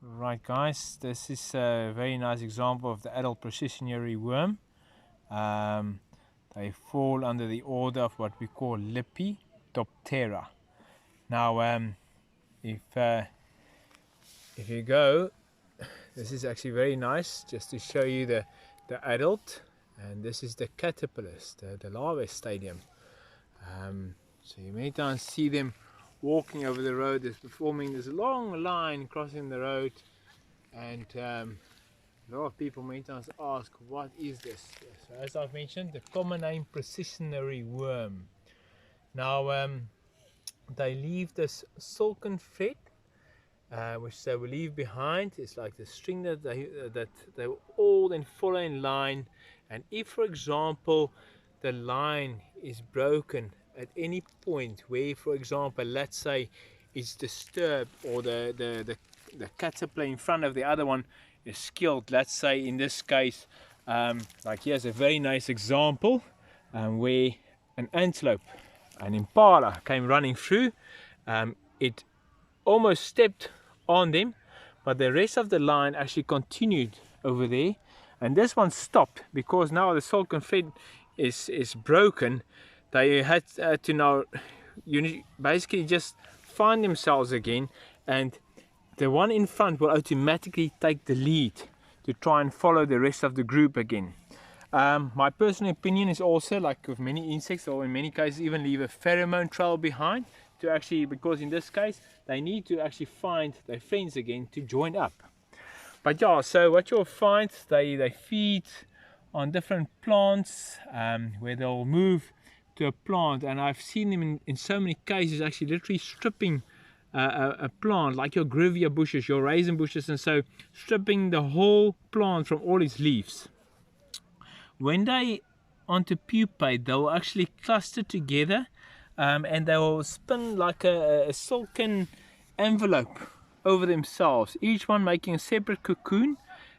Right guys, this is a very nice example of the adult processionary worm. They fall under the order of what we call Lepidoptera. Now if you go, this is actually very nice just to show you the adult, and this is the caterpillars, the larvae stadium. So you many times see them walking over the road. They're forming this long line crossing the road, and a lot of people many times ask, what is this? So as I've mentioned, the common name processionary worm. Now they leave this silken thread, which they will leave behind. It's like the string that they all then follow in line, and if, for example, the line is broken at any point where, for example, let's say it's disturbed, or the caterpillar in front of the other one is killed, let's say in this case, like here's a very nice example where an antelope, an impala, came running through. It almost stepped on them, but the rest of the line actually continued over there, and this one stopped because now the silken thread is broken. They had to now basically just find themselves again, and the one in front will automatically take the lead to try and follow the rest of the group again. My personal opinion is also, like with many insects, or in many cases even leave a pheromone trail behind, to actually, because in this case they need to actually find their friends again to join up. But yeah, so what you'll find, they feed on different plants, where they'll move to a plant, and I've seen them in so many cases actually literally stripping a plant, like your grevia bushes, your raisin bushes, and so stripping the whole plant from all its leaves. When they onto pupate, they will actually cluster together, and they will spin like a silken envelope over themselves, each one making a separate cocoon,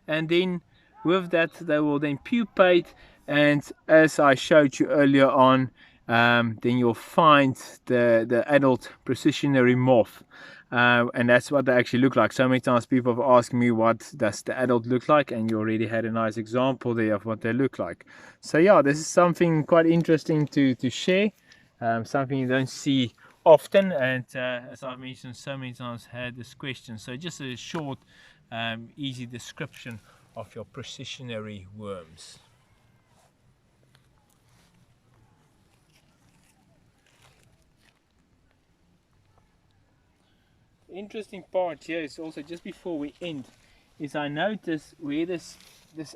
and then with that they will then pupate, and as I showed you earlier on, then you'll find the adult processionary moth, and that's what they actually look like. So many times people have asked me, what does the adult look like, and you already had a nice example there of what they look like. So yeah, this is something quite interesting to share, something you don't see often, and as I've mentioned so many times, had this question. So just a short easy description of your processionary worms. The interesting part here is also, just before we end, is I noticed where this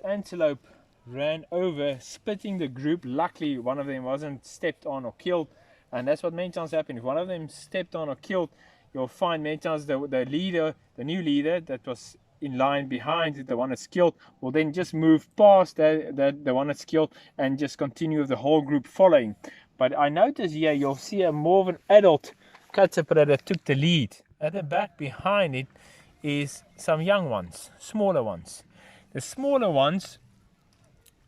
antelope ran over, splitting the group. Luckily one of them wasn't stepped on or killed, and that's what many times happens. If one of them stepped on or killed, you'll find many times the leader, the new leader that was in line behind the one that's killed, will then just move past the one that's killed and just continue with the whole group following. But I notice here you'll see a more of an adult caterpillar that took the lead. At the back behind it is some young ones, smaller ones. The smaller ones,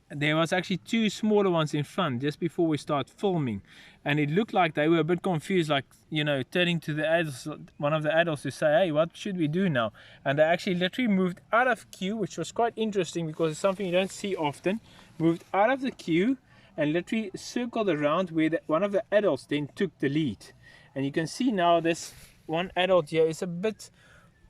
there was actually two smaller ones in front just before we start filming, and it looked like they were a bit confused, like, you know, turning to the adults, one of the adults, to say, hey, what should we do now? And they actually literally moved out of queue, which was quite interesting because it's something you don't see often. Moved out of the queue and literally circled around where one of the adults then took the lead. And you can see now this one adult here is a bit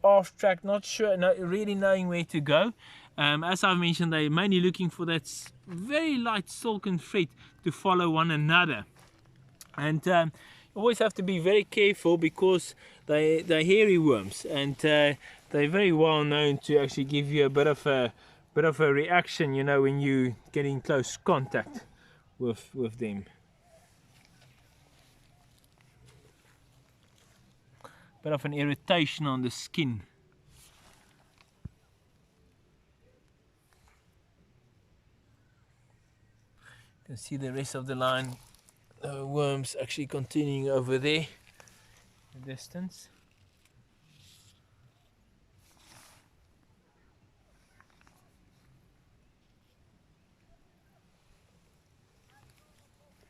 off track, not sure, not really knowing where to go. As I've mentioned, they're mainly looking for that very light silken thread to follow one another, and you always have to be very careful because they're hairy worms, and they're very well known to actually give you a bit of a reaction, you know, when you get in close contact with them. Bit of an irritation on the skin. You can see the rest of the line, worms actually continuing over there, the distance.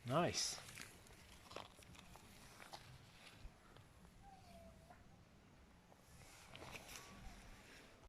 Nice.